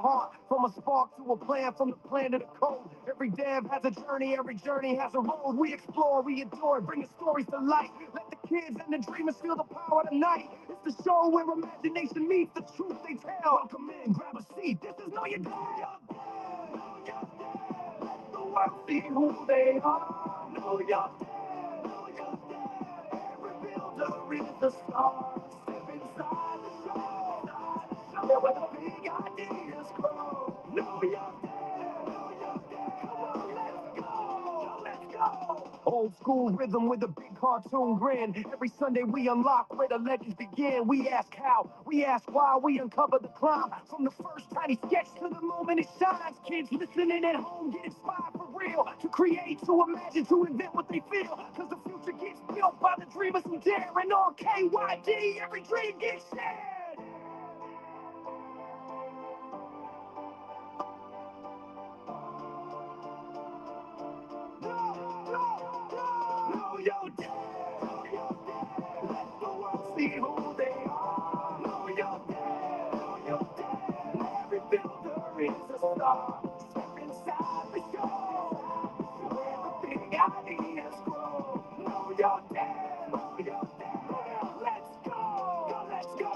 heart. From a spark to a plan, from the plan to the code. Every dev has a journey, every journey has a road. We explore, we adore, bringing stories to life. Let the kids and the dreamers feel the power tonight. It's the show where imagination meets the truth they tell. Welcome in, grab a seat. This is Know Your Dad. Know Your Dad. Let the world see who they are. Know Your Dad. Know Your Dad. Every builder is a star. Step inside the show. There where the big ideas grow. Know Your Dad. Know Your Dad. Come on, let's go. Let's go. Old school rhythm with a big cartoon grin. Every Sunday we unlock where the legends begin. We ask how, we ask why, we uncover the climb. From the first tiny sketch to the moment it shines. Kids listening at home get inspired for real. To create, to imagine, to invent what they feel. Cause the future gets built by the dreamers who dare. And on KYD, every dream gets shared. Know your dad. Know your dad. Let the world see who they are. Know your dad. Know your dad. Every builder is a star. Step inside the show. Where the big ideas grow. Know your dad. Know your dad. Let's go. Let's go.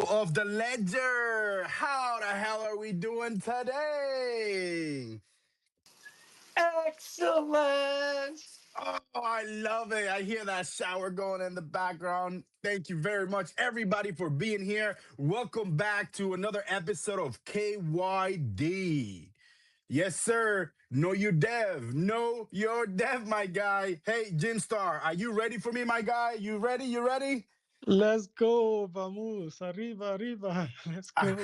Of the ledger. How the hell are we doing today? Excellent. Oh, I love it. I hear that shower going in the background. Thank you very much, everybody, for being here. Welcome back to another episode of KYD. Yes, sir. Know your dev. Know your dev, my guy. Hey, Jim Star, are you ready for me, my guy? You ready? You ready? Let's go, vamos, arriba, arriba. Let's go.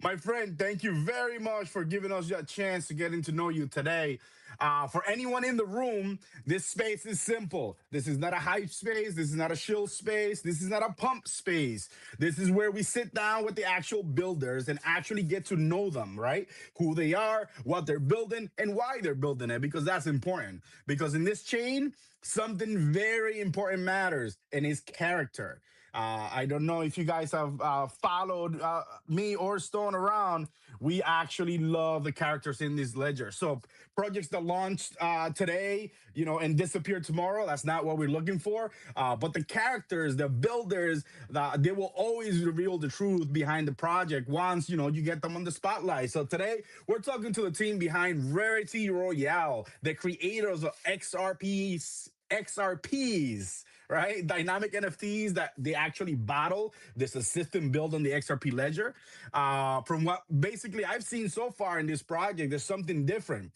My friend, thank you very much for giving us a chance to getting to know you today. For anyone in the room, this space is simple. This is not a hype space. This is not a shill space. This is not a pump space. This is where we sit down with the actual builders and actually get to know them, right? Who they are, what they're building, and why they're building it, because that's important. Because in this chain, something very important matters, and it's character. I don't know if you guys have followed me or Stone around. We actually love the characters in this ledger. So projects that launched today, and disappear tomorrow. That's not what we're looking for. But the characters, the builders, they will always reveal the truth behind the project once you get them on the spotlight. So today we're talking to the team behind Rarity Royale, the creators of XRPs, right? Dynamic NFTs that they actually battle. There's a system built on the XRP ledger. From what basically I've seen so far in this project, there's something different.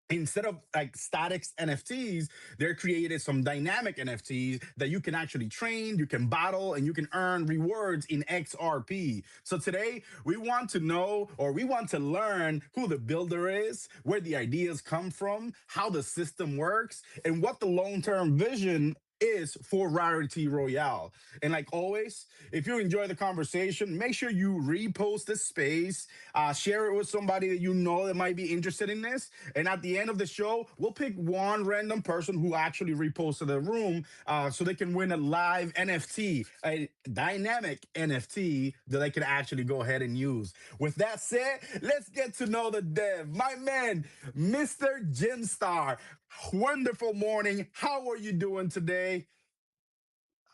Instead of like static NFTs, they're created some dynamic NFTs that you can actually train, you can battle, and you can earn rewards in XRP. So today we want to know, or we want to learn, who the builder is, where the ideas come from, how the system works, and what the long-term vision is for Rarity Royale. And like always, if you enjoy the conversation, make sure you repost this space, share it with somebody that you know that might be interested in this. And at the end of the show, we'll pick one random person who actually reposted the room, so they can win a live NFT, a dynamic NFT that they can actually go ahead and use. With that said, let's get to know the dev. My man, Mr. Jim Star. Wonderful morning. How are you doing today?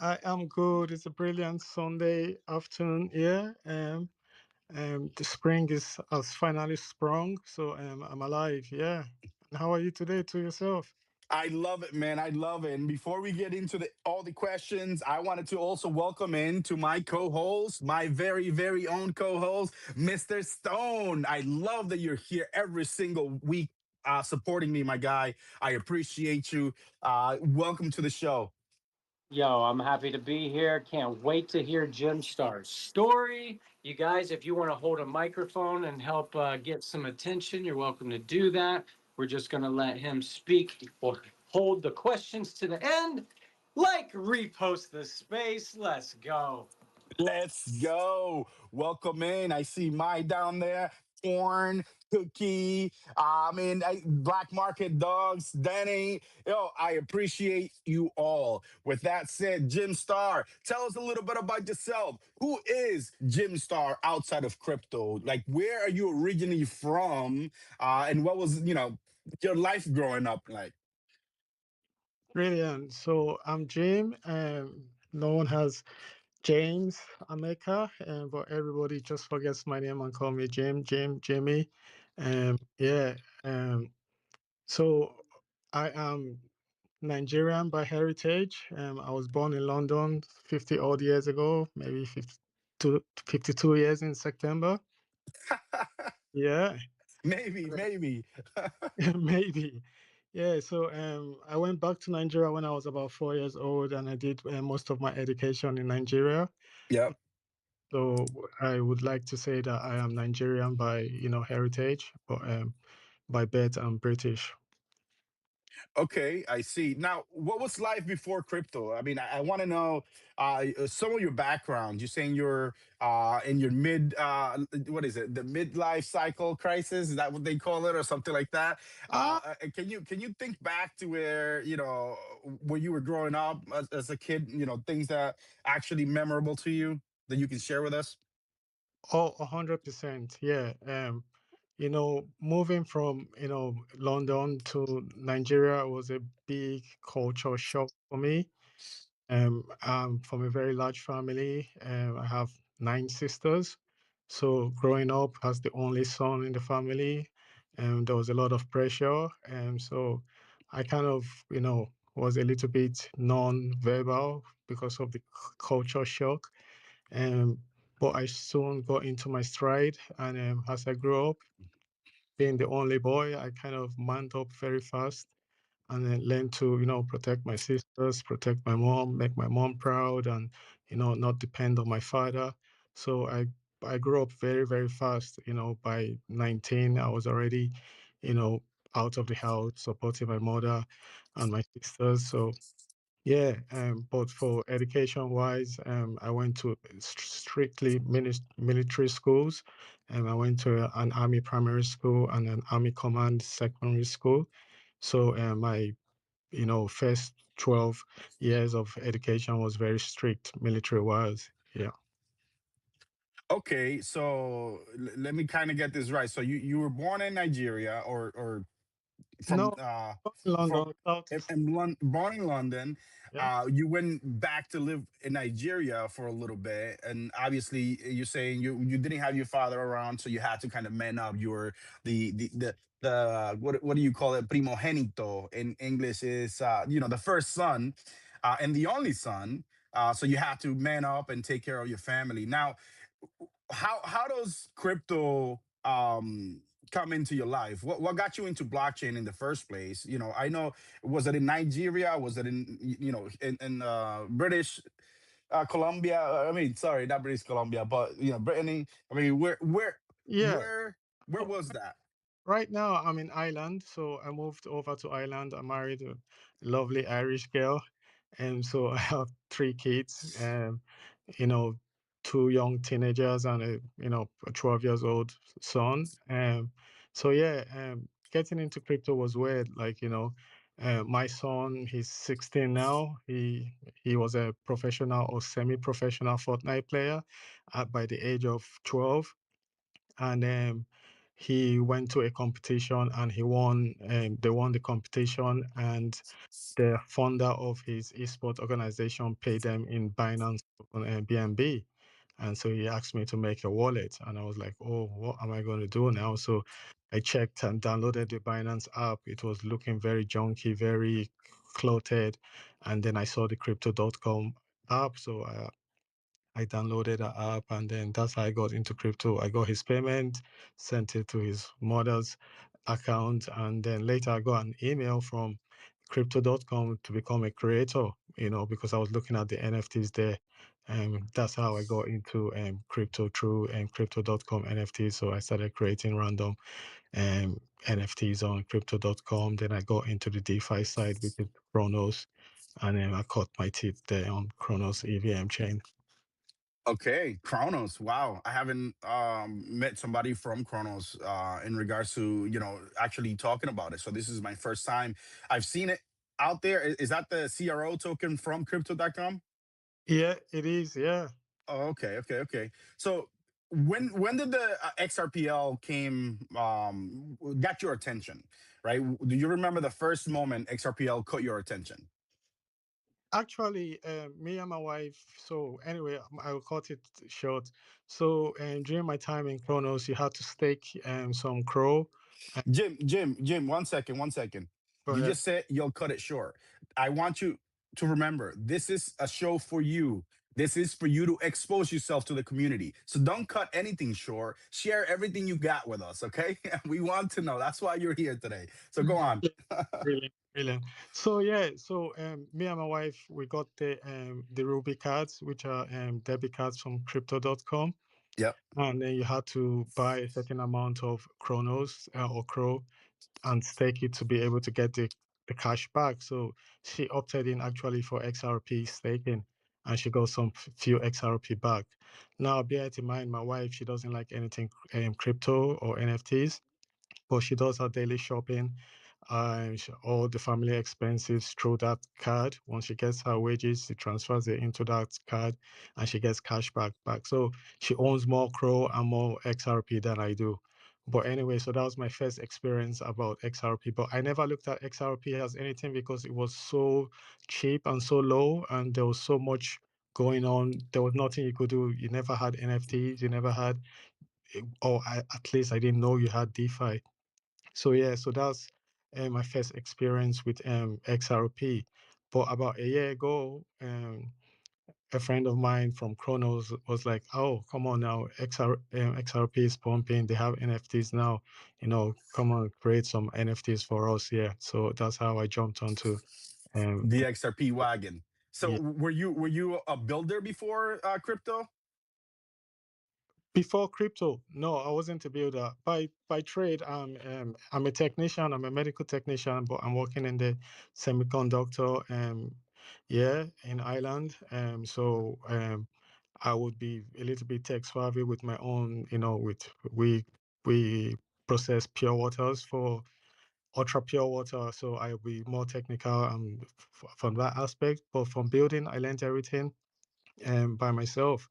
I am good. It's a brilliant Sunday afternoon here. The spring is has finally sprung, so I'm alive. Yeah. And how are you today to yourself? I love it, man. I love it. And before we get into all the questions, I wanted to also welcome in to my co-host, my very, very own co-host, Mr. Stone. I love that you're here every single week, supporting me, my guy. I appreciate you. Welcome to the show. Yo, I'm happy to be here. Can't wait to hear Jim Star's story. You guys, if you want to hold a microphone and help get some attention, you're welcome to do that. We're just going to let him speak or hold the questions to the end. Like, repost the space. Let's go. Let's go. Welcome in. I see Mai down there. Torn, Cookie, Black Market Dogs, Danny. Yo, I appreciate you all. With that said, Jim Star, tell us a little bit about yourself. Who is Jim Star outside of crypto? Like, where are you originally from? And what was, your life growing up like? Brilliant. So I'm Jim, known as James Ameka, but everybody just forgets my name and call me Jimmy. Yeah. Um, so I am Nigerian by heritage. I was born in London 50 odd years ago, maybe 52 years in September. Yeah, Maybe. maybe. Yeah, so I went back to Nigeria when I was about 4 years old, and I did most of my education in Nigeria. Yep. So I would like to say that I am Nigerian by, heritage, but by birth I'm British. Okay, I see. Now, what was life before crypto? I want to know some of your background. You're saying you're in your what is it? The midlife cycle crisis? Is that what they call it, or something like that? Ah, Can you think back to where where you were growing up as a kid? Things that actually memorable to you that you can share with us. oh, 100%. Yeah. Moving from, London to Nigeria was a big culture shock for me. I'm from a very large family. I have 9 sisters. So growing up as the only son in the family, there was a lot of pressure. So I kind of, was a little bit non-verbal because of the culture shock. Um, but I soon got into my stride. And as I grew up, being the only boy, I kind of manned up very fast and then learn to protect my sisters, protect my mom, make my mom proud, and not depend on my father. So I grew up very, very fast. By 19 I was already you know out of the house supporting my mother and my sisters. So yeah. But for education wise, I went to strictly military schools. I went to an army primary school and an army command secondary school. So my first 12 years of education was very strict military wise. Yeah. Okay, so let me kind of get this right. So you were born in Nigeria, or from No, London, Southeast. born in London. Yeah. You went back to live in Nigeria for a little bit, and obviously you're saying you didn't have your father around, so you had to kind of man up. You were the what do you call it? Primogenito in English is the first son, and the only son. So you had to man up and take care of your family. Now, how does crypto come into your life? What got you into blockchain in the first place? I know, was it in Nigeria? Was it in British Columbia? Sorry, not British Columbia, but Brittany. Yeah. Where Oh, was that? right now I'm in Ireland, so I moved over to Ireland. I married a lovely Irish girl, and so I have 3 kids. You know, 2 young teenagers and a 12 years old son. So yeah, getting into crypto was weird. Like my son, he's 16 now. He was a professional or semi-professional Fortnite player by the age of 12, and he went to a competition and he won. They won the competition, and the founder of his esport organization paid them in Binance on BNB. And so he asked me to make a wallet, and I was like, "Oh, what am I going to do now?" So I checked and downloaded the Binance app. It was looking very junky, very cluttered, and then I saw the Crypto.com app, so I downloaded the app, and then that's how I got into crypto. I got his payment, sent it to his mother's account, and then later I got an email from crypto.com to become a creator, because I was looking at the NFTs there. That's how I got into crypto through crypto.com NFTs. So I started creating random NFTs on crypto.com. Then I got into the DeFi side, which is Chronos, and then I cut my teeth there on Chronos EVM chain. Okay, Kronos. Wow, I haven't met somebody from Kronos in regards to actually talking about it. So this is my first time. I've seen it out there. Is that the CRO token from Crypto.com? Yeah, it is. Yeah. Oh, okay, okay, okay. So when did the XRPL came got your attention? Right? Do you remember the first moment XRPL caught your attention? Actually, me and my wife. So anyway, I'll cut it short. So during my time in Kronos, you had to stake some crow. Jim, 1 second, 1 second. Go You ahead. just said you'll cut it short. I want you to remember this is a show for you. This is for you to expose yourself to the community. So don't cut anything short. Share everything you got with us, okay? We want to know. That's why you're here today. So go on. Yeah, brilliant, brilliant. So yeah, so me and my wife, we got the Ruby cards, which are debit cards from Crypto.com, Yep. and then you had to buy a certain amount of Chronos or Crow and stake it to be able to get the cash back. So she opted in actually for XRP staking, and she got some few XRP back. Now, bear it in mind, my wife, she doesn't like anything crypto or NFTs, but she does her daily shopping and all the family expenses through that card. Once she gets her wages, she transfers it into that card and she gets cash back. So she owns more Crow and more XRP than I do. But anyway, so that was my first experience about XRP. But I never looked at XRP as anything because it was so cheap and so low, and there was so much going on. There was nothing you could do. You never had NFTs. You never had, or at least I didn't know you had DeFi. So yeah, so that's my first experience with XRP. But about a year ago, a friend of mine from Chronos was like, "Oh, come on now, XRP is pumping. They have NFTs now. Come on, create some NFTs for us." Yeah, so that's how I jumped onto. Um, The XRP wagon. So yeah. were you a builder before crypto? Before crypto, no, I wasn't a builder. By trade, I'm a technician. I'm a medical technician, but I'm working in the semiconductor yeah, in Ireland. So I would be a little bit tech savvy with my own, with we process pure waters for ultra pure water. So I'll be more technical from that aspect. But from building, I learned everything by myself.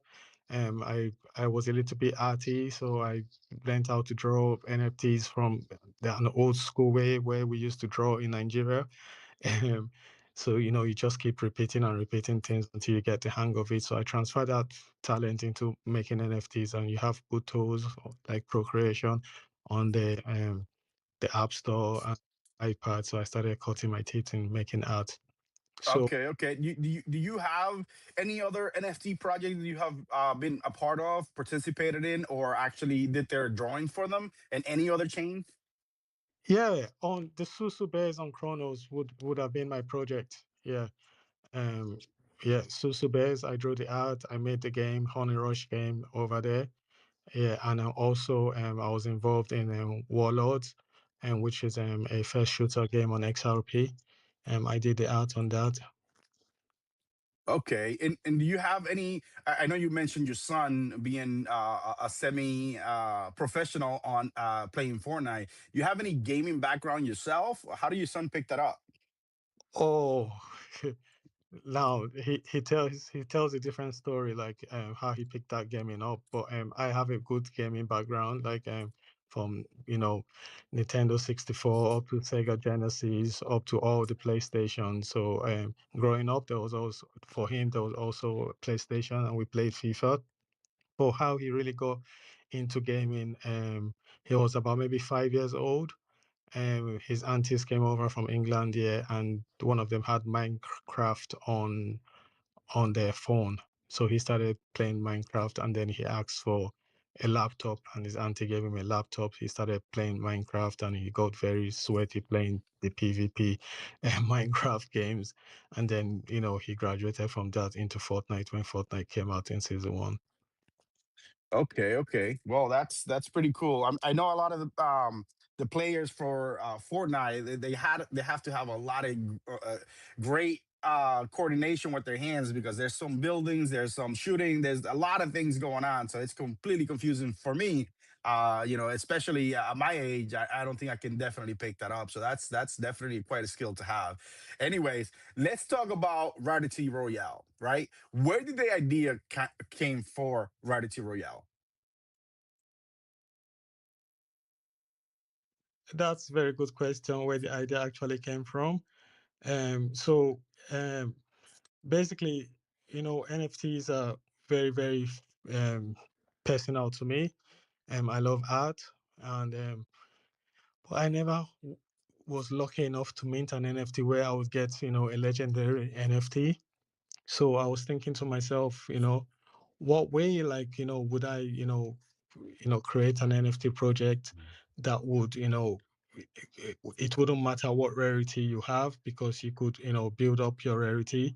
I was a little bit arty, so I learned how to draw NFTs from an old school way where we used to draw in Nigeria. Um, so you just keep repeating and repeating things until you get the hang of it. So I transfer that talent into making NFTs, and you have good tools like Procreation on the App Store and iPad. So I started cutting my teeth in making art. So Okay, okay. Do you have any other NFT projects that you have been a part of, participated in, or actually did their drawing for them, and any other chain? yeah, on the Susu Bears on Chronos would have been my project. Yeah. Um yeah, Susu Bears, I drew the art, I made the game, Honey Rush game over there. Yeah, and also I was involved in Warlords, which is a first shooter game on XRP. I did the art on that. Okay, and do you have any? I know you mentioned your son being a semi professional on playing Fortnite. You have any gaming background yourself? How do your son pick that up? Oh, now he tells a different story, like how he picked that gaming up. But I have a good gaming background, like from Nintendo 64 up to Sega Genesis up to all the PlayStation. So growing up, there was also for him there was also a PlayStation, and we played FIFA. But how he really got into gaming, he was about maybe 5 years old. His aunties came over from England, yeah, and one of them had Minecraft on their phone. So he started playing Minecraft, and then he asked for a laptop, and his auntie gave him a laptop. He started playing Minecraft, and he got very sweaty playing the PvP Minecraft games. And then, he graduated from that into Fortnite when Fortnite came out in season 1. Okay, okay. Well, that's pretty cool. I know a lot of the the players for Fortnite, they have to have a lot of great coordination with their hands, because there's some buildings, there's some shooting, there's a lot of things going on. So it's completely confusing for me. Especially at my age, I don't think I can definitely pick that up. So that's definitely quite a skill to have. Anyways, let's talk about Rarity Royale. Right, where did the idea came for Rarity Royale? That's a very good question where the idea actually came from. So basically, NFTs are very, very um, personal to me. I love art, and but I never was lucky enough to mint an NFT where I would get, a legendary NFT. So I was thinking to myself, what way, like, would I, create an NFT project that would, it wouldn't matter what rarity you have, because you could, build up your rarity.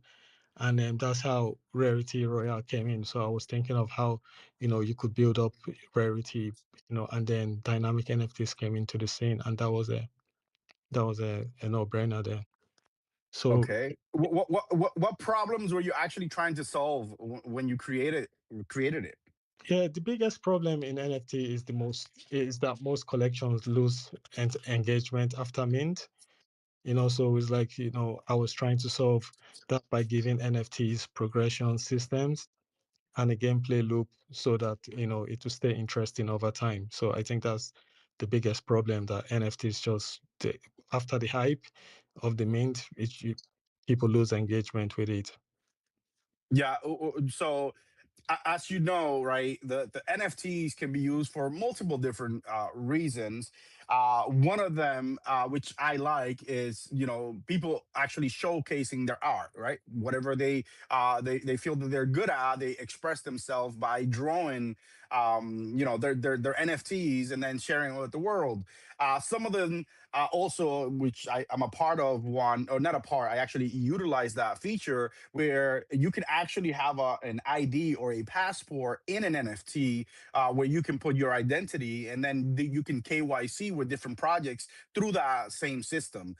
And then that's how Rarity Royale came in. So I was thinking of how, you could build up rarity, and then dynamic NFTs came into the scene, and that was a no-brainer there. So Okay. What problems were you actually trying to solve when you created it? yeah, the biggest problem in NFT is that most collections lose engagement after mint. So it's like, I was trying to solve that by giving NFTs progression systems and a gameplay loop so that, it will stay interesting over time. So I think that's the biggest problem, that NFTs after the hype of the mint, people lose engagement with it. Yeah. So as you know, right, the NFTs can be used for multiple different reasons. One of them, which I like, is people actually showcasing their art, right? Whatever they feel that they're good at, they express themselves by drawing, their NFTs and then sharing it with the world. Some of them also, which I'm a part of, one or not a part, I actually utilize that feature where you can actually have an ID or a passport in an NFT, where you can put your identity, and then you can KYC with different projects through that same system.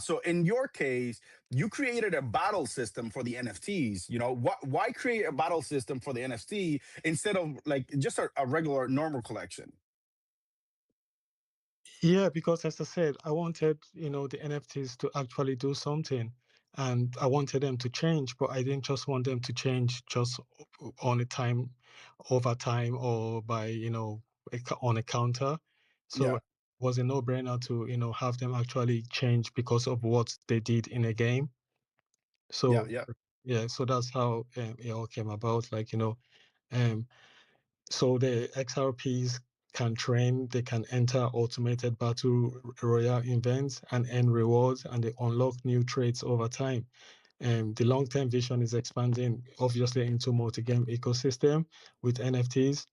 So in your case, you created a battle system for the NFTs. Why create a battle system for the NFT instead of like just a regular normal collection? Yeah, because as I said, I wanted, the NFTs to actually do something, and I wanted them to change, but I didn't just want them to change just on a time, over time, or by, on a counter. So Yeah, it was a no-brainer to, have them actually change because of what they did in a game. yeah, So yeah. yeah, so that's how it all came about. Like, um, so the XRPs can train, they can enter automated battle royale events and earn rewards, and they unlock new traits over time. The long-term vision is expanding, obviously, into multi-game ecosystem with NFTs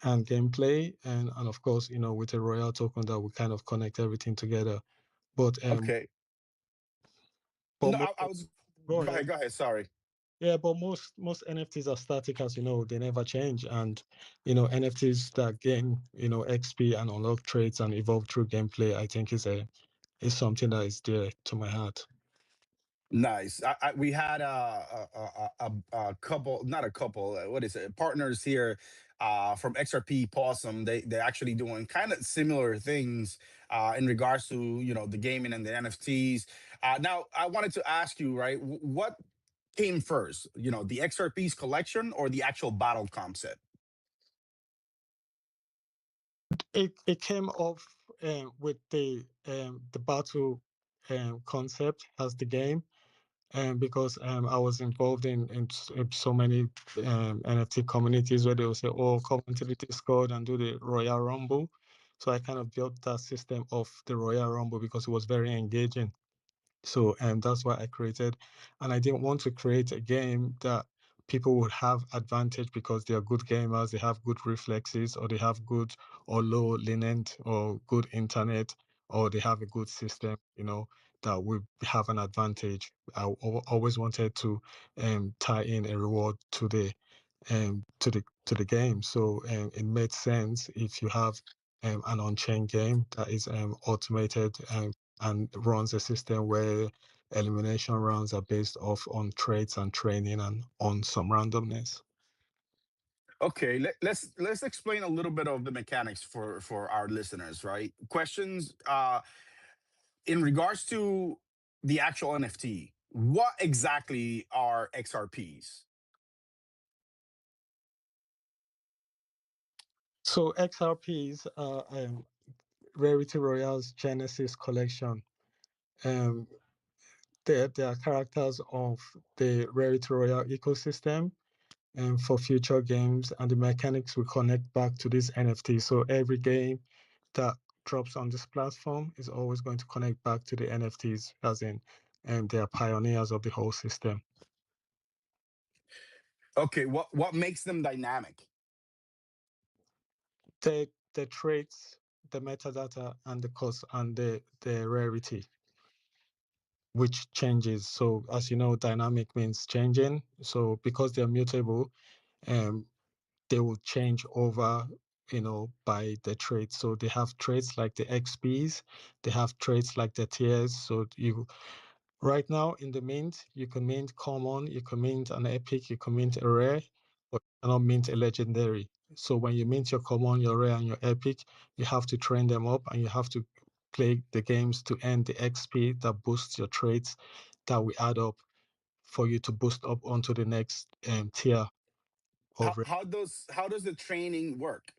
and gameplay, and of course, with a royal token that will kind of connect everything together. But Okay. but No, most, I was. go Go ahead. ahead. Go ahead. Sorry. Yeah, but most NFTs are static, as you know, they never change. And NFTs that gain, XP and unlock traits and evolve through gameplay, I think is something that is dear to my heart. Nice. We had a couple, not a couple. What is it? Partners here, from XRP Possum. They're actually doing kind of similar things in regards to the gaming and the NFTs. Now, I wanted to ask you, right? What came first? The XRP's collection or the actual battle concept? It came off with the battle concept as the game. Because I was involved in so many NFT communities where they will say, "Oh, come into the Discord and do the Royal Rumble." So I kind of built that system of the Royal Rumble because it was very engaging. So that's why I created, and I didn't want to create a game that people would have advantage because they are good gamers, they have good reflexes, or they have good or low linent or good internet, or they have a good system, that would have an advantage. I always wanted to tie in a reward to the game. So it made sense if you have an on-chain game that is automated and runs a system where elimination rounds are based off on traits and training and on some randomness. Okay, let's explain a little bit of the mechanics for our listeners, right? Questions in regards to the actual NFT. What exactly are XRPs? So XRPs are Rarity Royale's Genesis collection. Um, they are characters of the Rarity Royale ecosystem for future games, and the mechanics will connect back to this NFT. So every game that drops on this platform is always going to connect back to the NFTs, as in they are pioneers of the whole system. Okay, what makes them dynamic? The traits, the metadata, and the cost and the rarity, which changes. So as you know, dynamic means changing. So because they're mutable, um, they will change over, by the traits. So they have traits like the XPs, they have traits like the tiers. So you right now in the mint, you can mint common, you can mint an epic, you can mint a rare, but you cannot mint a legendary. So when you mint your common, your rare, and your epic, you have to train them up and you have to play the games to earn the XP that boosts your traits that will add up for you to boost up onto the next tier How of rare. how does the training work?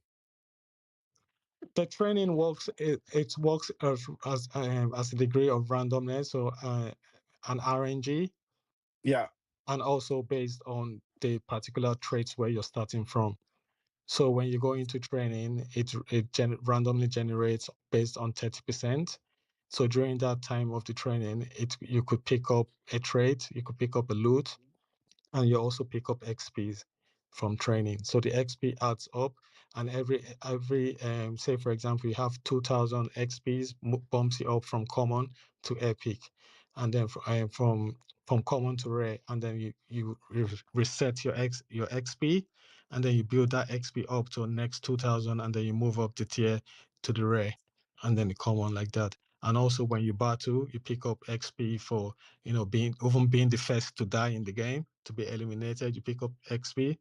The training works. It works as a degree of randomness, so an RNG, Yeah. and also based on the particular traits where you're starting from. So when you go into training, it randomly generates based on 30%. So during that time of the training, you could pick up a trait, you could pick up a loot, and you also pick up XPs from training. So the XP adds up, and every say for example you have 2,000 XPs bumps you up from common to epic, and then from common to rare, and then you reset your XP, and then you build that XP up to the next 2,000, and then you move up the tier to the rare, and then the common like that. And also when you battle, you pick up XP for being the first to die in the game, to be eliminated. You pick up XP.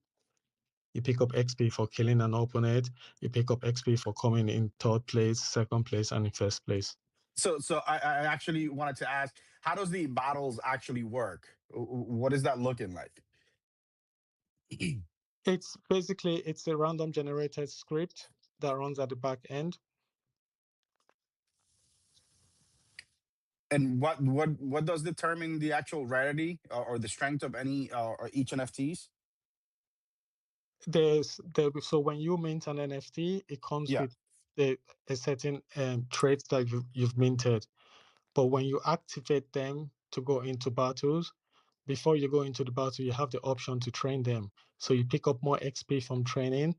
You pick up XP for killing an opponent. You pick up XP for coming in third place, second place, and in first place. So I actually wanted to ask, how does the battles actually work? What is that looking like? It's a random generated script that runs at the back end. And what does determine the actual rarity or the strength of any or each NFTs? So when you mint an NFT, it comes Yeah. with a certain traits that you've minted. But when you activate them to go into battles, before you go into the battle, you have the option to train them. So you pick up more XP from training,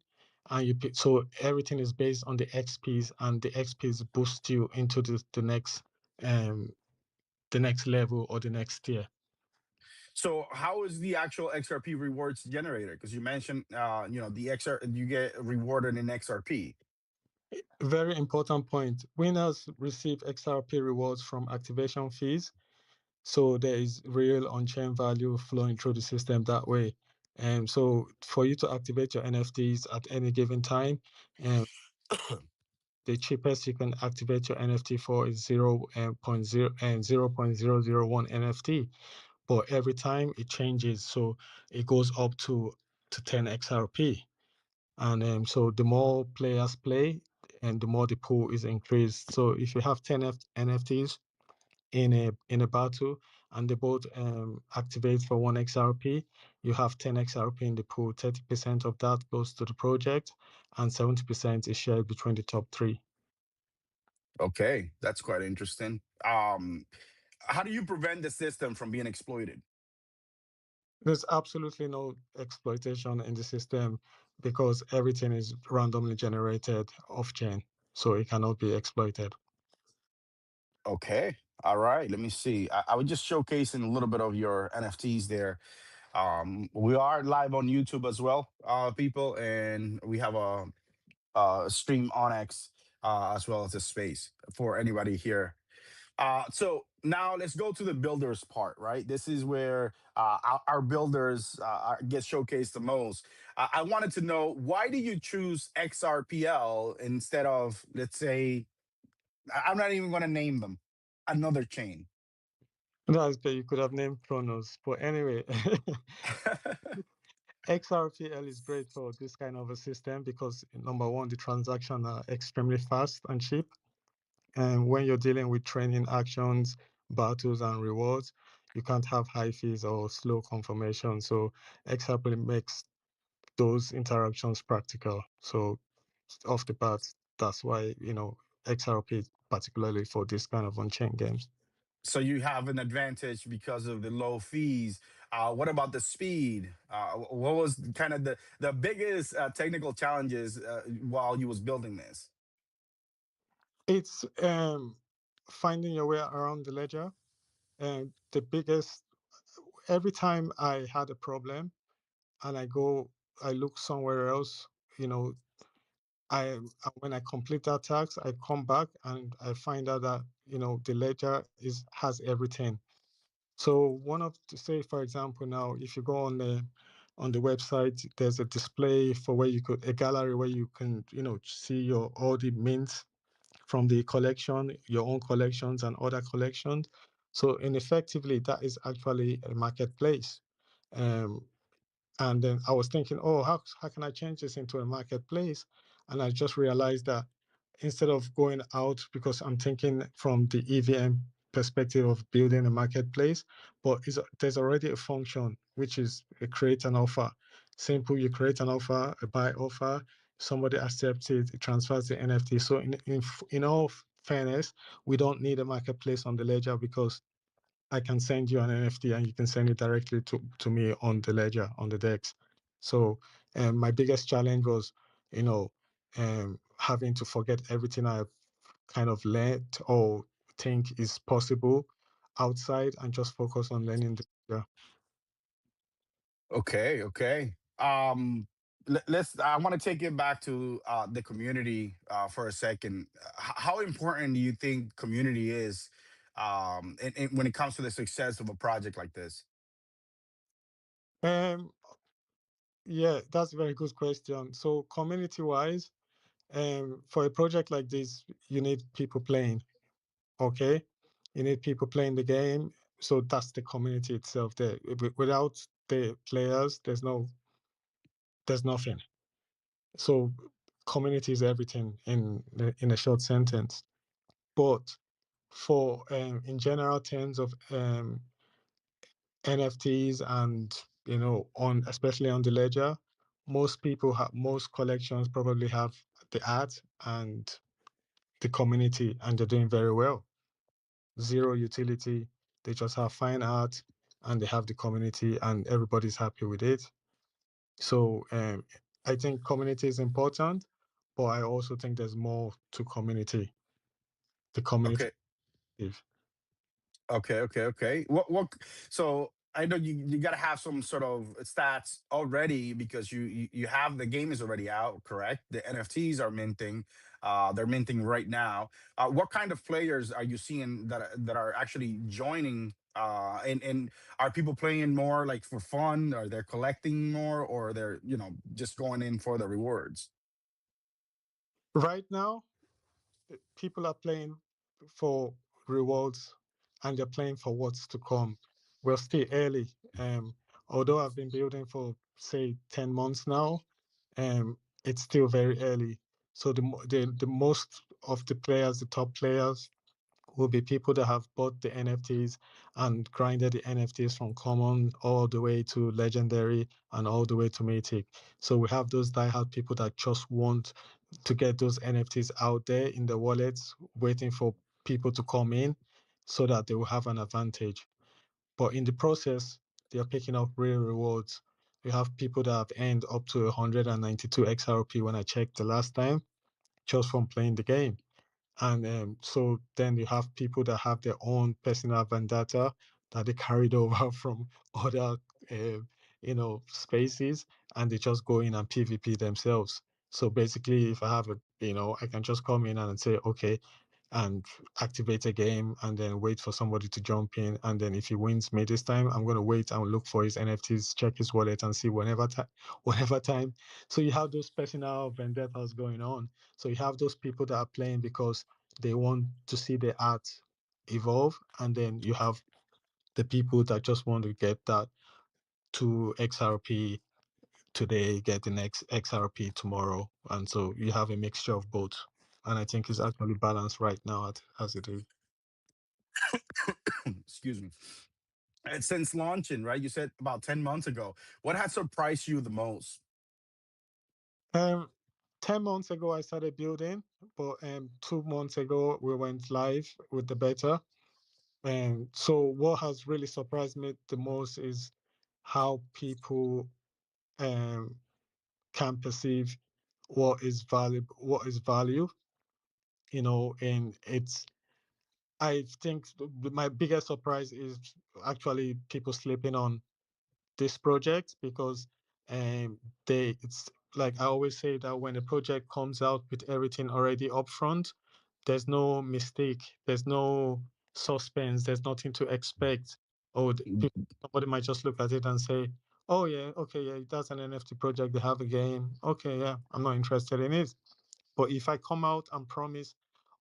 and so everything is based on the XPs, and the XPs boost you into um the next level or the next tier. So how is the actual XRP rewards generated? Because you mentioned, the XR you get rewarded in XRP. Very important point. Winners receive XRP rewards from activation fees. So there is real on-chain value flowing through the system that way. And so for you to activate your NFTs at any given time, um, the cheapest you can activate your NFT for is 0.001 NFT. But every time it changes, so it goes up to 10 XRP. And so the more players play, and the more the pool is increased. So if you have 10 NFTs in a battle, and they both activate for 1 XRP, you have 10 XRP in the pool. 30% of that goes to the project, and 70% is shared between the top three. Okay, that's quite interesting. How do you prevent the system from being exploited? There's absolutely no exploitation in the system because everything is randomly generated off chain, so it cannot be exploited. Okay. All right. Let me see. I was just showcasing a little bit of your NFTs there. We are live on YouTube as well, people, and we have a stream on X. as well as the space for anybody here. So now let's go to the builders part, right? This is where our builders get showcased the most. I wanted to know, why do you choose XRPL instead of, let's say, I'm not even going to name them, another chain? That's okay. You could have named Chronos, but anyway, XRPL is great for this kind of a system because number one, the transactions are extremely fast and cheap. And when you're dealing with training actions, battles, and rewards, you can't have high fees or slow confirmation. So XRPL makes those interactions practical. So off the bat, that's why, XRP particularly for this kind of on-chain games. So you have an advantage because of the low fees. What about the speed? What was kind of the biggest technical challenges while you was building this? It's finding your way around the ledger. And the biggest, every time I had a problem and I look somewhere else, you know, when I complete that task, I come back and I find out that, the ledger has everything. So say for example now, if you go on the website, there's a display for a gallery where you can, see all the mints from the collection, your own collections and other collections. So, in effectively, that is actually a marketplace. Um, and then I was thinking, oh, how can I change this into a marketplace? And I just realized that instead of going out, because I'm thinking from the EVM perspective of building a marketplace, but there's already a function which is create an offer. Simple, you create an offer, a buy offer, somebody accepts it, it transfers the NFT. So in all fairness, we don't need a marketplace on the ledger because I can send you an NFT and you can send it directly to me on the ledger, on the DEX. So my biggest challenge was, having to forget everything I've kind of learned or think is possible outside and just focus on learning the ledger. Okay, okay. Let's. I want to take it back to the community for a second. How important do you think community is, when it comes to the success of a project like this? Um, yeah, that's a very good question. So community-wise, for a project like this, you need people playing. Okay, you need people playing the game, so that's the community itself there. Without the players, there's nothing. So community is everything in a short sentence. But for in general terms of NFTs and on especially on the ledger, most collections probably have the art and the community, and they're doing very well. Zero utility. They just have fine art and they have the community, and everybody's happy with it. So I think community is important, but I also think there's more to community. The community. Okay. Okay, okay, okay. What? So I know you got to have some sort of stats already because you have the game is already out, correct? The NFTs are minting, they're minting right now. What kind of players are you seeing that are actually joining? And are people playing more like for fun? Are they collecting more, or they're just going in for the rewards? Right now, people are playing for rewards and they're playing for what's to come. We're still early. Although I've been building for say 10 months now, it's still very early. So the most of the players, the top players, will be people that have bought the NFTs and grinded the NFTs from common all the way to legendary and all the way to mythic. So we have those diehard people that just want to get those NFTs out there in the wallets, waiting for people to come in so that they will have an advantage. But in the process, they are picking up real rewards. We have people that have earned up to 192 XRP when I checked the last time, just from playing the game. And so then you have people that have their own personal vendetta that they carried over from other, uh, spaces, and they just go in and PvP themselves. So basically, if I have a I can just come in and say, okay, and activate a game and then wait for somebody to jump in. And then if he wins me this time, I'm going to wait and look for his NFTs, check his wallet and see whenever time. So you have those personal vendettas going on. So you have those people that are playing because they want to see the art evolve. And then you have the people that just want to get that to XRP today, get the next XRP tomorrow. And so you have a mixture of both. And I think it's actually balanced right now as it is. Excuse me. And since launching, right? You said about 10 months ago. What had surprised you the most? Um, 10 months ago, I started building, but 2 months ago, we went live with the beta. And so, what has really surprised me the most is how people um, can perceive what is value, and I think my biggest surprise is actually people sleeping on this project because it's like I always say that when a project comes out with everything already upfront, there's no mistake, there's no suspense, there's nothing to expect. Oh, somebody might just look at it and say, "Oh yeah, okay, yeah, that's an NFT project. They have a game. Okay, yeah, I'm not interested in it." But if I come out and promise,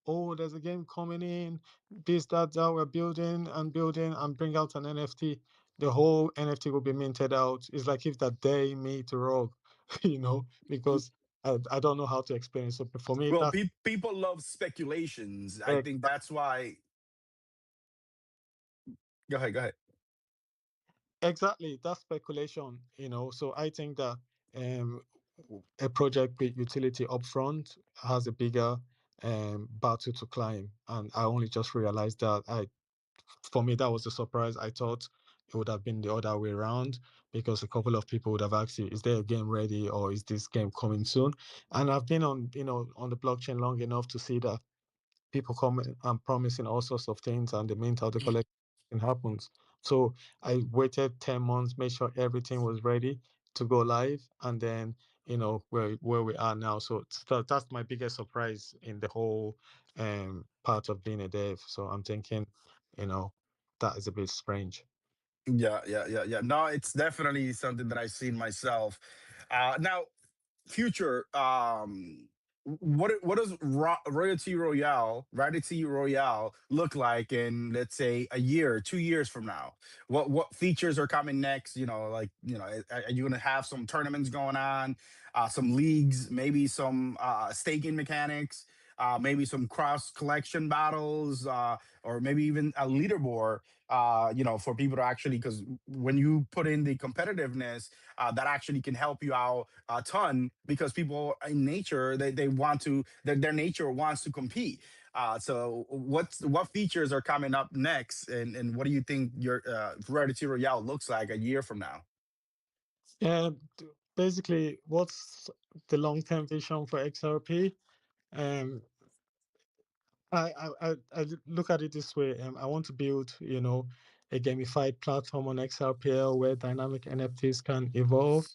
oh, there's a game coming in, this, that, we're building and bring out an NFT, the whole NFT will be minted out. It's like if that day me to rock, because I don't know how to explain it. So for me, Well, that's people love speculations. I ex- think that's why. Go ahead. Go ahead. exactly that's speculation. So I think that um, a project with utility upfront has a bigger battle to climb, and I only just realized that. For me, that was a surprise. I thought it would have been the other way around because a couple of people would have asked you, "Is there a game ready, or is this game coming soon?" And I've been on the blockchain long enough to see that people come and promising all sorts of things, and the mint of the collection happens. So I waited 10 months, made sure everything was ready to go live, and then where we are now. So that's my biggest surprise in the whole part of being a dev. So I'm thinking, you know, that is a bit strange. Yeah, yeah, yeah, yeah. No, it's definitely something that I've seen myself. Now, future, what does royalty royale look like in, let's say, a year, 2 years from now? What features are coming next? Like, are you going to have some tournaments going on, some leagues, maybe some staking mechanics, maybe some cross collection battles, or maybe even a leaderboard, for people to actually, because when you put in the competitiveness, that actually can help you out a ton, because people in nature, they want to, their nature wants to compete. So what features are coming up next, and what do you think your Heredity Royale looks like a year from now? Basically, what's the long-term vision for XRP? Um, I look at it this way. I want to build, a gamified platform on XRPL where dynamic NFTs can evolve,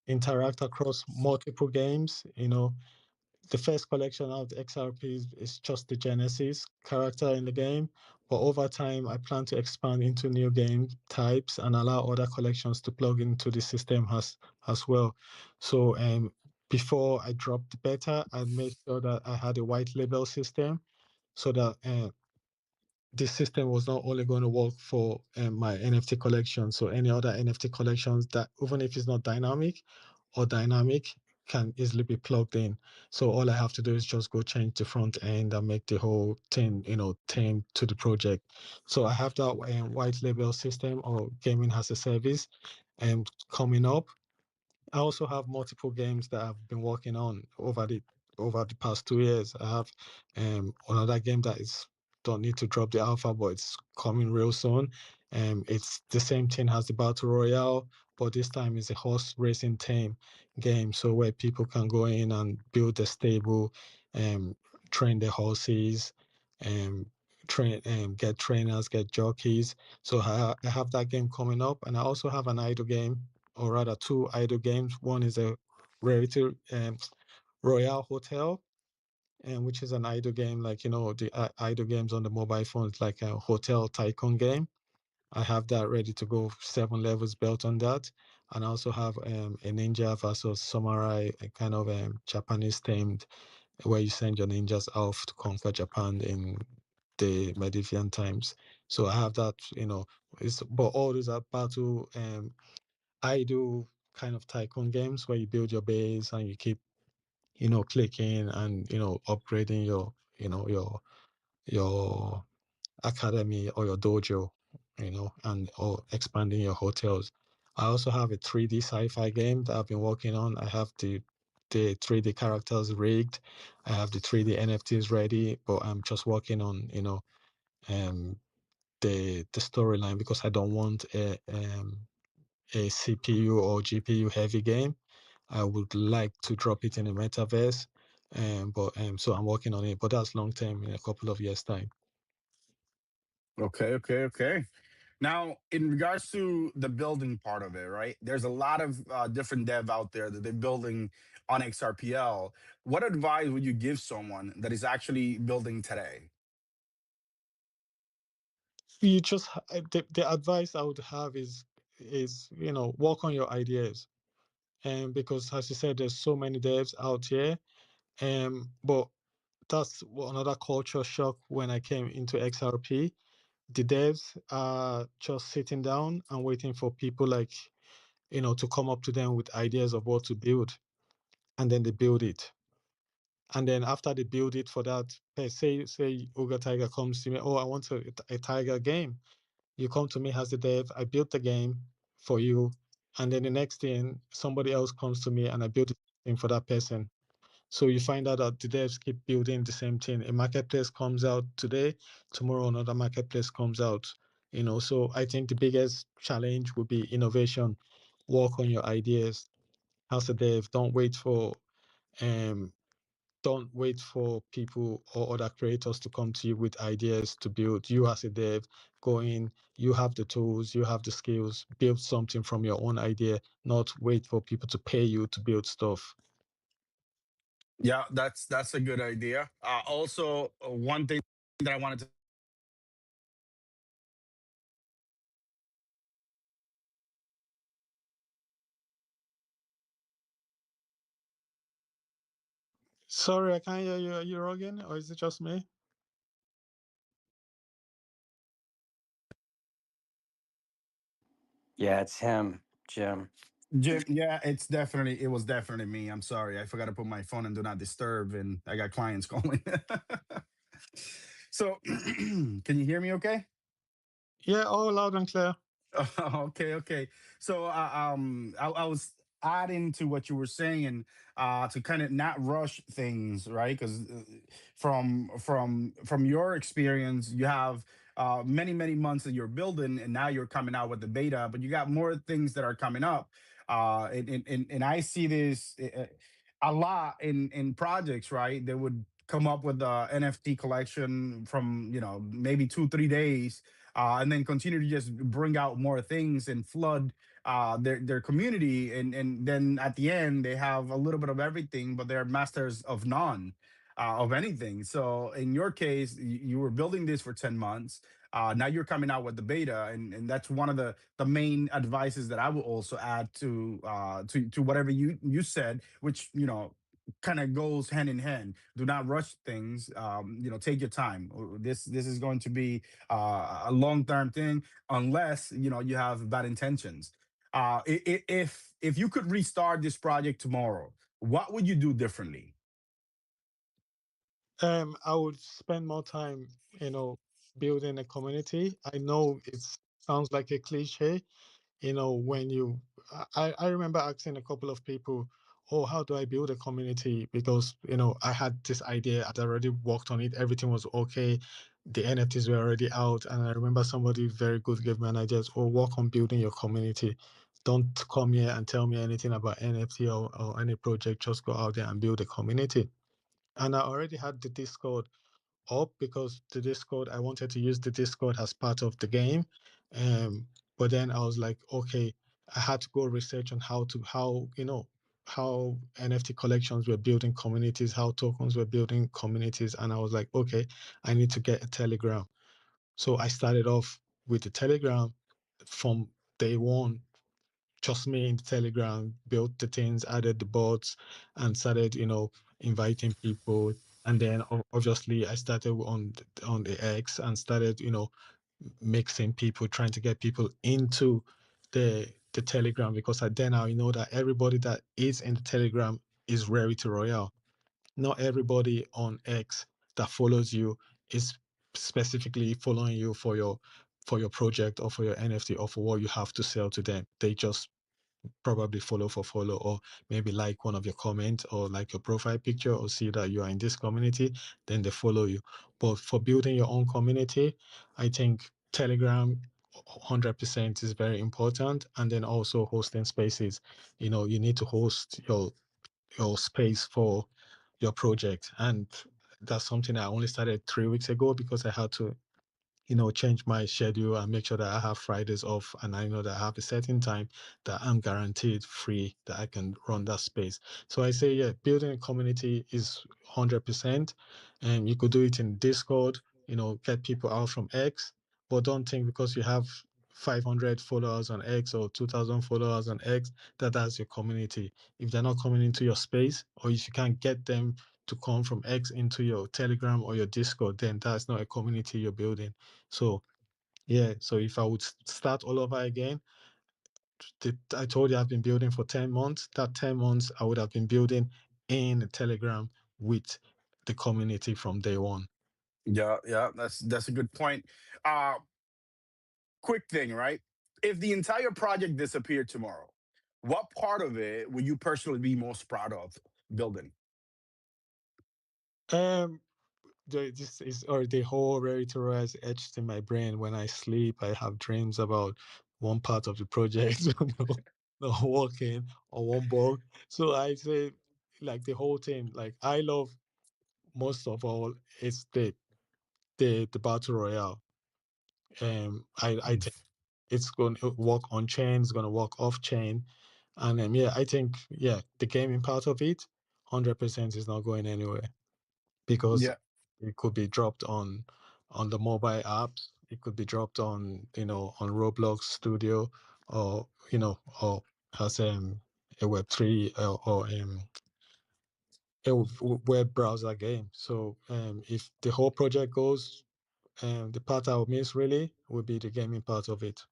interact across multiple games. The first collection out of XRP is just the Genesis character in the game, but over time, I plan to expand into new game types and allow other collections to plug into the system as well. So, before I dropped the beta, I made sure that I had a white label system so that this system was not only going to work for my NFT collection, so any other NFT collections that, even if it's not dynamic or dynamic, can easily be plugged in. So all I have to do is just go change the front end and make the whole thing, tame to the project. So I have that white label system or gaming as a service coming up. I also have multiple games that I've been working on over the past 2 years. I have another game that is don't need to drop the alpha, but it's coming real soon. It's the same thing as the Battle Royale, but this time it's a horse racing team game. So where people can go in and build a stable, um, train their horses, um, get trainers, get jockeys. So I have that game coming up, and I also have an idle game, or rather two idle games. One is a Rarity Royale Hotel, and which is an idle game, like the idle games on the mobile phones, like a hotel tycoon game. I have that ready to go, 7 levels built on that. And I also have a ninja versus samurai, a kind of Japanese themed, where you send your ninjas off to conquer Japan in the medieval times. So I have that, but all those are battle. I do kind of tycoon games where you build your base and you keep, clicking and, upgrading your academy or your dojo, and or expanding your hotels. I also have a 3D sci-fi game that I've been working on. I have the 3D characters rigged. I have the 3D NFTs ready, but I'm just working on, um the storyline because I don't want a CPU or GPU heavy game. I would like to drop it in a metaverse. But so I'm working on it, but that's long term in a couple of years' time. Okay, okay, okay. Now, in regards to the building part of it, right? There's a lot of different dev out there that they're building on XRPL. What advice would you give someone that is actually building today? You just the advice I would have is work on your ideas, and because as you said, there's so many devs out here, but that's another culture shock when I came into XRP. The devs are just sitting down and waiting for people like to come up to them with ideas of what to build, and then they build it. And then after they build it for that, say Uga Tiger comes to me, oh, I want a Tiger game. You come to me as the dev, I built the game for you, and then the next thing somebody else comes to me and I build the thing for that person. So you find out that the devs keep building the same thing. A marketplace comes out today, tomorrow another marketplace comes out. So I think the biggest challenge would be innovation. Work on your ideas as a dev. Um don't wait for people or other creators to come to you with ideas to build. You as a dev, go in, you have the tools, you have the skills, build something from your own idea, not wait for people to pay you to build stuff. Yeah, that's a good idea. Also, one thing that I wanted to Sorry, I can't hear you. Are you Rogan, or is it just me? Yeah, it's him, Jim. Jim, yeah, it was definitely me. I'm sorry. I forgot to put my phone in do not disturb and I got clients calling. So, can you hear me okay? Yeah, all loud and clear. Okay, okay. So, I was adding to what you were saying, to kind of not rush things, right? Because from your experience, you have many months that you're building, and now you're coming out with the beta, but you got more things that are coming up. And I see this a lot in projects, right? They would come up with the NFT collection from maybe 2 3 days, and then continue to just bring out more things and flood their community, and then at the end they have a little bit of everything, but they're masters of none, of anything. So in your case, you were building this for 10 months. Now you're coming out with the beta, and that's one of the main advices that I will also add to whatever you said, which kind of goes hand in hand. Do not rush things. Take your time. This is going to be a long term thing, unless you have bad intentions. If you could restart this project tomorrow, what would you do differently? I would spend more time, building a community. I know it sounds like a cliche, when I remember asking a couple of people, oh, how do I build a community? Because I had this idea, I'd already worked on it, everything was okay, the NFTs were already out, and I remember somebody very good gave me an idea, oh, work on building your community. Don't come here and tell me anything about NFT or any project, just go out there and build a community. And I already had the Discord up because the Discord, I wanted to use the Discord as part of the game. Um, but then I was like, okay, I had to go research on how how NFT collections were building communities, how tokens were building communities, and I was like, okay, I need to get a Telegram. So I started off with the Telegram from day one, just me in the Telegram, built the things, added the bots, and started, inviting people. And then obviously I started on the X and started, mixing people, trying to get people into the Telegram, because then I know that everybody that is in the Telegram is Rarity Royale. Not everybody on X that follows you is specifically following you for your project or for your NFT or for what you have to sell to them. They just probably follow for follow, or maybe like one of your comments or like your profile picture, or see that you are in this community, then they follow you. But for building your own community, I think Telegram 100% is very important. And then also hosting spaces. You need to host your space for your project. And that's something I only started 3 weeks ago, because I had to change my schedule and make sure that I have Fridays off, and I know that I have a certain time that I'm guaranteed free, that I can run that space. So I say, yeah, building a community is 100%. And you could do it in Discord, get people out from X, but don't think because you have 500 followers on X or 2,000 followers on X that that's your community. If they're not coming into your space, or if you can't get them to come from X into your Telegram or your Discord, then that's not a community you're building. So yeah, so if I would start all over again, I told you I've been building for 10 months. That 10 months I would have been building in Telegram with the community from day one. Yeah, yeah, that's a good point. Uh, quick thing, right? If the entire project disappeared tomorrow, what part of it would you personally be most proud of building? Um, this is, or the whole Rarity Royale is etched in my brain. When I sleep, I have dreams about one part of the project, not working, or one bug. So I say, like, the whole thing, like, I love most of all is the battle royale. I think it's going to work on chain, it's going to work off chain, and yeah, I think, yeah, the gaming part of it, 100% is not going anywhere, because Yeah. it could be dropped on the mobile apps, it could be dropped on Roblox Studio, or or as a Web3, or a web browser game. So if the whole project goes, the part I would miss really would be the gaming part of it.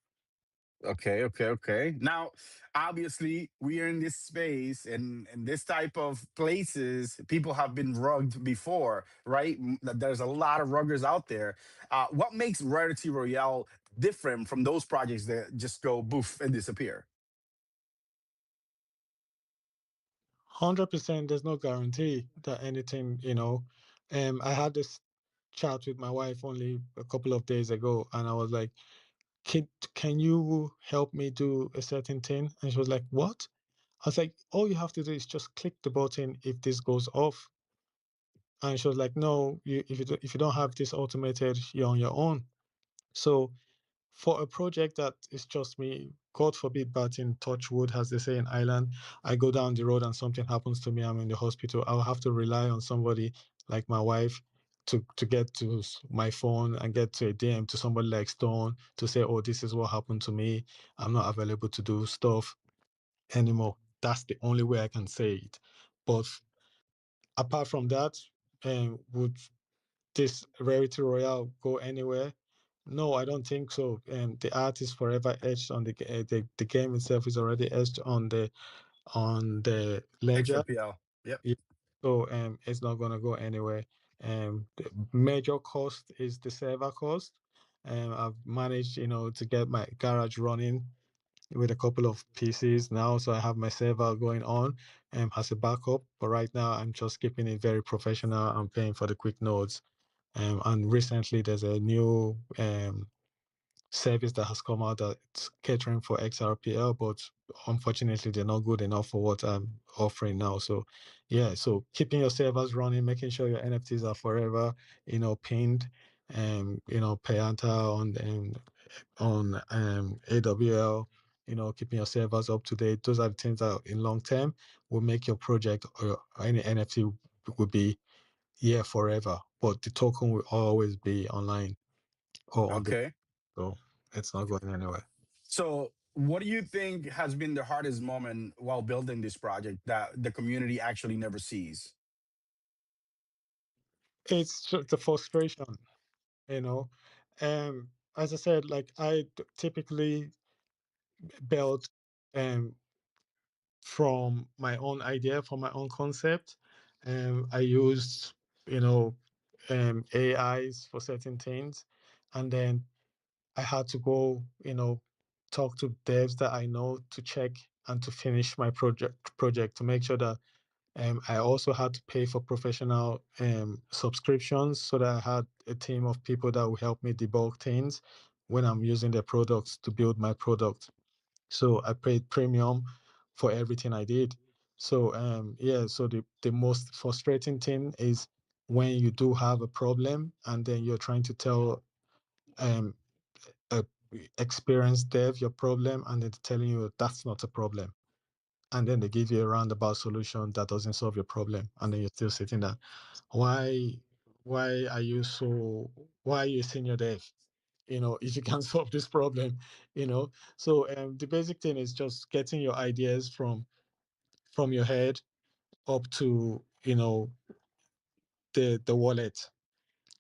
Okay, okay, okay. Now, obviously, we are in this space and this type of places, people have been rugged before, right? There's a lot of ruggers out there. What makes Rarity Royale different from those projects that just go boof and disappear? 100%, there's no guarantee that anything, I had this chat with my wife only a couple of days ago, and I was like, can you help me do a certain thing? And she was like, what? I was like, all you have to do is just click the button if this goes off. And she was like, no, if you don't have this automated, you're on your own. So for a project that is just me, God forbid, but in touch wood, as they say in Ireland, I go down the road and something happens to me, I'm in the hospital, I'll have to rely on somebody like my wife to get to my phone and get to a DM to somebody like Stone to say, oh, this is what happened to me. I'm not available to do stuff anymore. That's the only way I can say it. But apart from that, would this Rarity Royale go anywhere? No, I don't think so. The art is forever etched on the game itself is already etched on the ledger. XRPL. Yep. Yeah. So it's not gonna go anywhere. The major cost is the server cost. I've managed, to get my garage running with a couple of PCs now, so I have my server going on as a backup. But right now, I'm just keeping it very professional. I'm paying for the quick nodes. And recently, there's a new service that has come out that's catering for XRPL, but unfortunately, they're not good enough for what I'm offering now. So, yeah, so keeping your servers running, making sure your NFTs are forever, pinned, Payanta on AWL. keeping your servers up to date. Those are the things that in long term will make your project or any NFT will be here forever. But the token will always be online or on the, Okay. so it's not going anywhere. So, what do you think has been the hardest moment while building this project that the community actually never sees? It's just the frustration, you know. As I said, like typically build um from my own idea, from my own concept. I used, you know, AIs for certain things, and then I had to go, talk to devs that I know to check and to finish my project to make sure that I also had to pay for professional subscriptions so that I had a team of people that will help me debug things when I'm using their products to build my product. So I paid premium for everything I did. So yeah, so the most frustrating thing is when you do have a problem and then you're trying to tell um a experienced dev your problem and then telling you that's not a problem. And then they give you a roundabout solution that doesn't solve your problem. And then you're still sitting there. Why why are you so why are you a senior dev? If you can solve this problem, so the basic thing is just getting your ideas from your head up to the wallet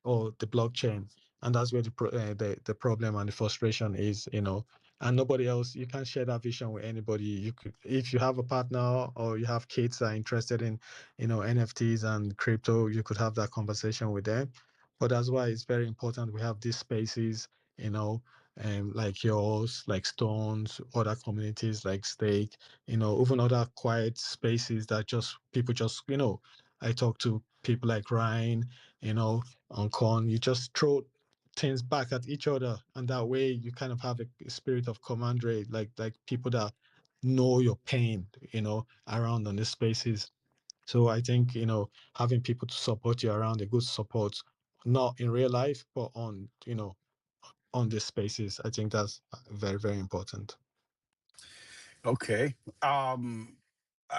or the blockchain, and that's where the problem and the frustration is, and nobody else. You can't share that vision with anybody. You could, if you have a partner or you have kids that are interested in NFTs and crypto, you could have that conversation with them. But that's why it's very important we have these spaces, you know like yours, like Stones, other communities like Stake, even other quiet spaces that just people just I talk to people like Ryan, on Con. You just throw things back at each other, and that way you kind of have a spirit of camaraderie, like people that know your pain, around on the spaces. So I think having people to support you around a good support, not in real life, but on these spaces, I think that's very, very important. Okay.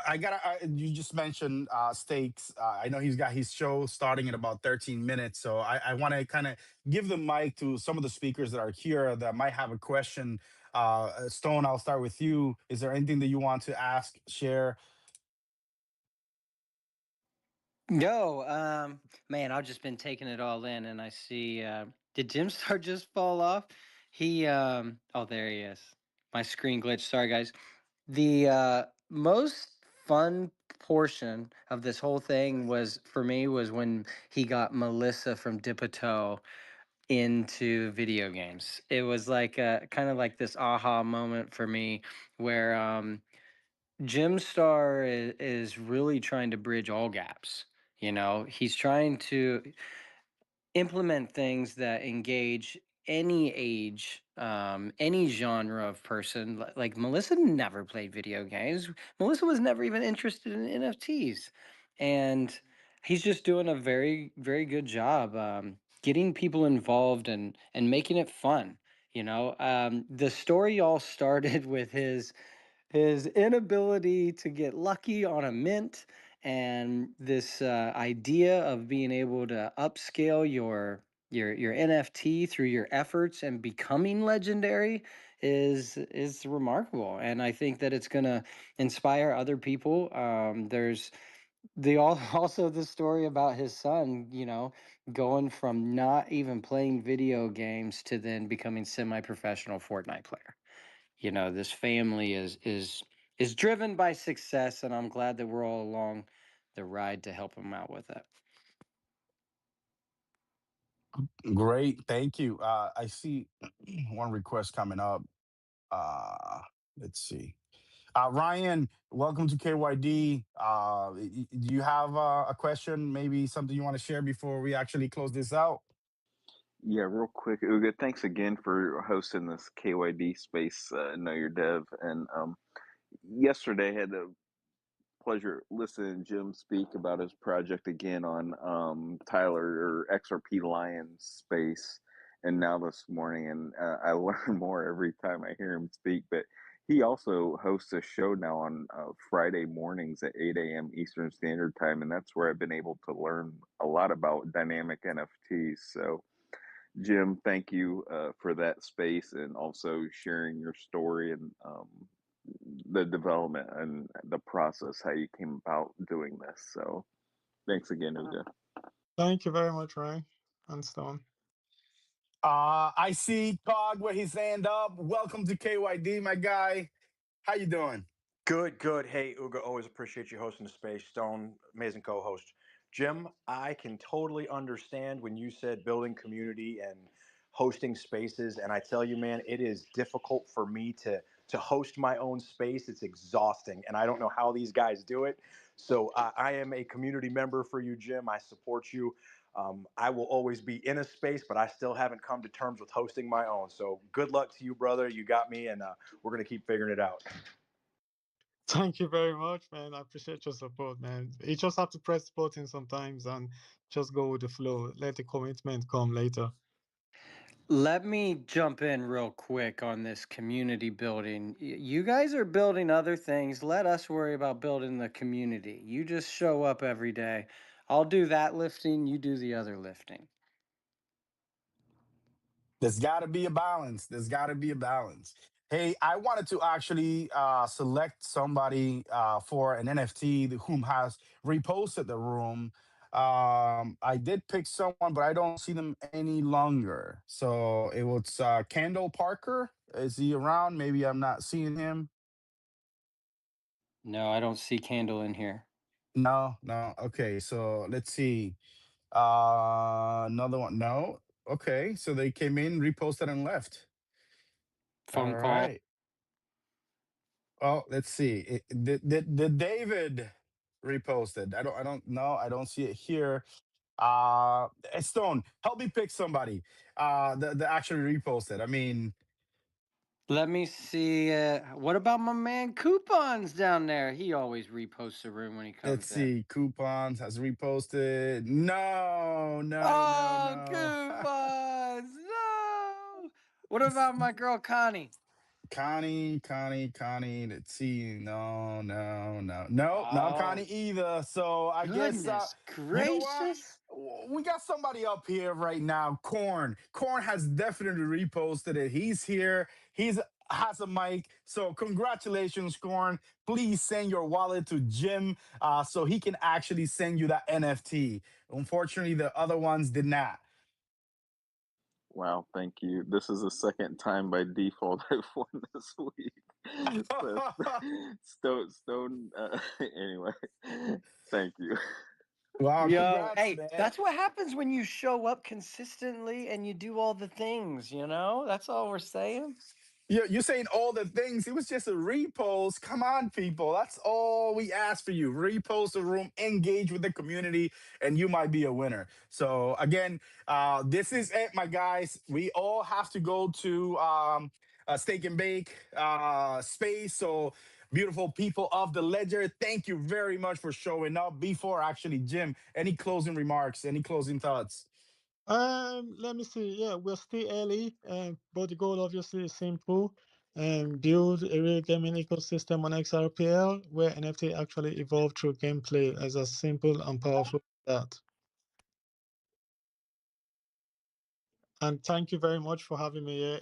I gotta. You just mentioned Stakes. I know he's got his show starting in about 13 minutes, so I want to kind of give the mic to some of the speakers that are here that might have a question. Stone, I'll start with you. Is there anything that you want to ask, share? Yo, man, I've just been taking it all in, and I see. Did Jim Star just fall off? Oh, there he is. My screen glitch. Sorry, guys. The most fun portion of this whole thing was for me was when he got Melissa from Dipito into video games. It was like kind of like this aha moment for me where Jim Star is really trying to bridge all gaps. He's trying to implement things that engage any age, any genre of person. Like Melissa never played video games. Melissa was never even interested in NFTs, and he's just doing a very, very good job getting people involved and making it fun. The story all started with his inability to get lucky on a mint and this idea of being able to upscale your NFT through your efforts and becoming legendary is remarkable, and I think that it's going to inspire other people. There's also the story about his son, going from not even playing video games to then becoming semi-professional Fortnite player. This family is driven by success, and I'm glad that we're all along the ride to help them out with it. Great, thank you. I see one request coming up. Uh, let's see. Ryan, welcome to KYD. Do you have a question? Maybe something you want to share before we actually close this out? Yeah, real quick, Uga, thanks again for hosting this KYD space, Know Your Dev. And yesterday I had the pleasure listening to Jim speak about his project again on Tyler or XRP Lions space. And now this morning, and I learn more every time I hear him speak. But He also hosts a show now on Friday mornings at 8 a.m. Eastern Standard Time, and that's where I've been able to learn a lot about dynamic NFTs. So, Jim, thank you for that space and also sharing your story and the development and the process, how you came about doing this. So, thanks again, Uga. Thank you very much, Ryan and Stone. I see Cog with his hand up. Welcome to KYD, my guy. How you doing? Good, good. Hey, Uga, always appreciate you hosting the space. Stone, amazing co-host. Jim, I can totally understand when you said building community and hosting spaces, and I tell you, man, it is difficult for me to host my own space. It's exhausting, and I don't know how these guys do it. So I am a community member for you, Jim. I support you. I will always be in a space, but I still haven't come to terms with hosting my own. So good luck to you, brother. You got me, and we're gonna keep figuring it out. Thank you very much, man. I appreciate your support, man. You just have to press the button sometimes and just go with the flow. Let the commitment come later. Let me jump in real quick on this community building. You guys are building other things. Let us worry about building the community. You just show up every day. I'll do that lifting, you do the other lifting. There's got to be a balance. There's got to be a balance. Hey, I wanted to actually select somebody for an NFT whom has reposted the room. I did pick someone, but I don't see them any longer. So it was Kendall Parker. Is he around? Maybe I'm not seeing him. No, I don't see Candle in here. No, no. Okay, so let's see. Another one. No. Okay, so they came in, reposted, and left. All Phone call. right. Oh, let's see. Did David reposted? I don't know. I don't see it here. Stone, help me pick somebody. The actually reposted. I mean, Let me see. What about my man Coupons down there? He always reposts the room when he let's comes in. see. Coupons has reposted. No, no, no, Oh, no. Coupons! No! What about my girl Connie? Connie. Let's see. No, no, no, no, not Oh, Connie either. So I guess goodness you know what? gracious. We got somebody up here right now. Corn. Corn has definitely reposted it. He's here. He's has a mic. So congratulations, Corn. Please send your wallet to Jim so he can actually send you that NFT. Unfortunately, the other ones did not. Wow, thank you. This is the second time by default I've won this week. So, Stone. Anyway, thank you. Wow, Yo, congrats, hey, man. that's what happens when you show up consistently and you do all the things, you know? That's all we're saying. You're saying all the things. It was just a repost. Come on, people. That's all we ask for you. Repost the room, engage with the community, and you might be a winner. So again, this is it, my guys. We all have to go to a steak and bake space. So beautiful people of the ledger, thank you very much for showing up. Before actually, Jim, any closing remarks? Any closing thoughts? Let me see. Yeah, we're still early, but the goal obviously is simple. Build a real gaming ecosystem on XRPL where NFT actually evolve through gameplay as a simple and powerful as that. And thank you very much for having me here.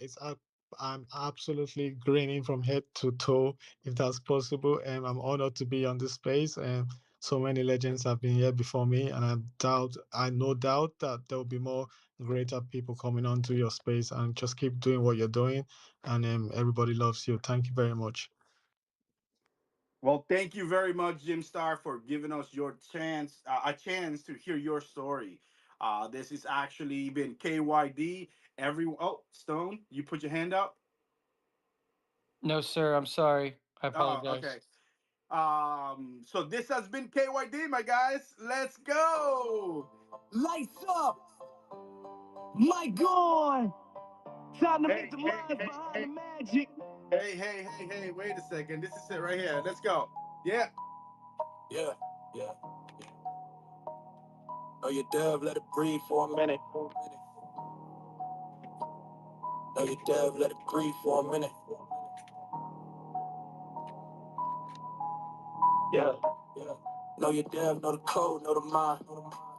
I'm absolutely grinning from head to toe, if that's possible. And I'm honored to be on this space. And so many legends have been here before me, and I no doubt that there will be more greater people coming onto your space. And just keep doing what you're doing, and everybody loves you. Thank you very much. Well, thank you very much, Jim Star, for giving us a chance to hear your story. This has actually been KYD. Everyone, oh, Stone, you put your hand up. No, sir, I'm sorry. I Oh, apologize. okay. So this has been KYD, my guys. Let's go. Lights up, mic on. Time to make Hey, the hey, minds hey, behind the hey, magic. hey. Wait a second. This is it right here. Let's go. Yeah. Yeah, yeah. Know your dove, let it breathe for a minute. Know your dove, let it breathe for a minute. Yeah, yeah. Know your dev, know the code, know the mind.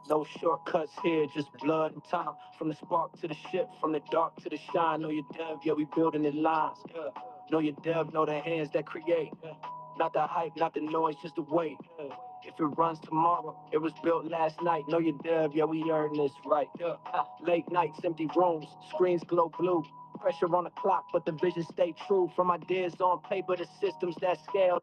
No shortcuts here, just blood and time. From the spark to the ship, from the dark to the shine. Know your dev, yeah, we building in lines. Yeah. Know your dev, know the hands that create. Yeah. Not the hype, not the noise, just the weight. Yeah. If it runs tomorrow, it was built last night. Know your dev, yeah, we earned this right. Yeah. Late nights, empty rooms, screens glow blue. Pressure on the clock, but the vision stay true. From ideas on paper to systems that scale.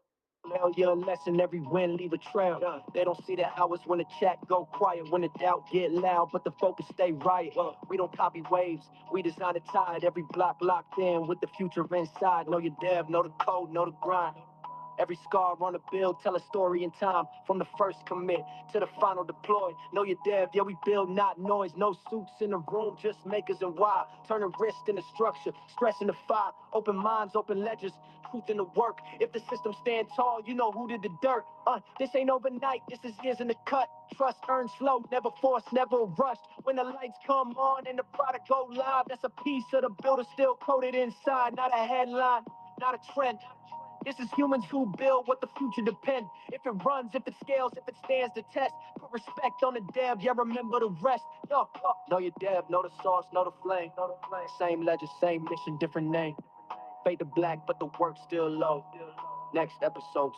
Hell yeah, lesson, every win leave a trail. They don't see the hours when the chat go quiet, when the doubt get loud, but the focus stay right. We don't copy waves, we design a tide. Every block locked in with the future inside. Know your dev, know the code, know the grind. Every scar on a build, tell a story in time. From the first commit to the final deploy. Know your dev, yeah, we build not noise. No suits in the room, just makers and why. Turning risk into structure, stress into fire. Open minds, open ledgers, truth in the work. If the system stand tall, you know who did the dirt. This ain't overnight, this is years in the cut. Trust earned slow, never forced, never rushed. When the lights come on and the product go live, that's a piece of the builder still coded inside. Not a headline, not a trend. This is humans who build what the future depends. If it runs, if it scales, if it stands the test. Put respect on the dev, yeah, remember the rest. Know your dev, know the source, know the flame. Same legend, same mission, different name. Fade to black, but the work still low. Next episode.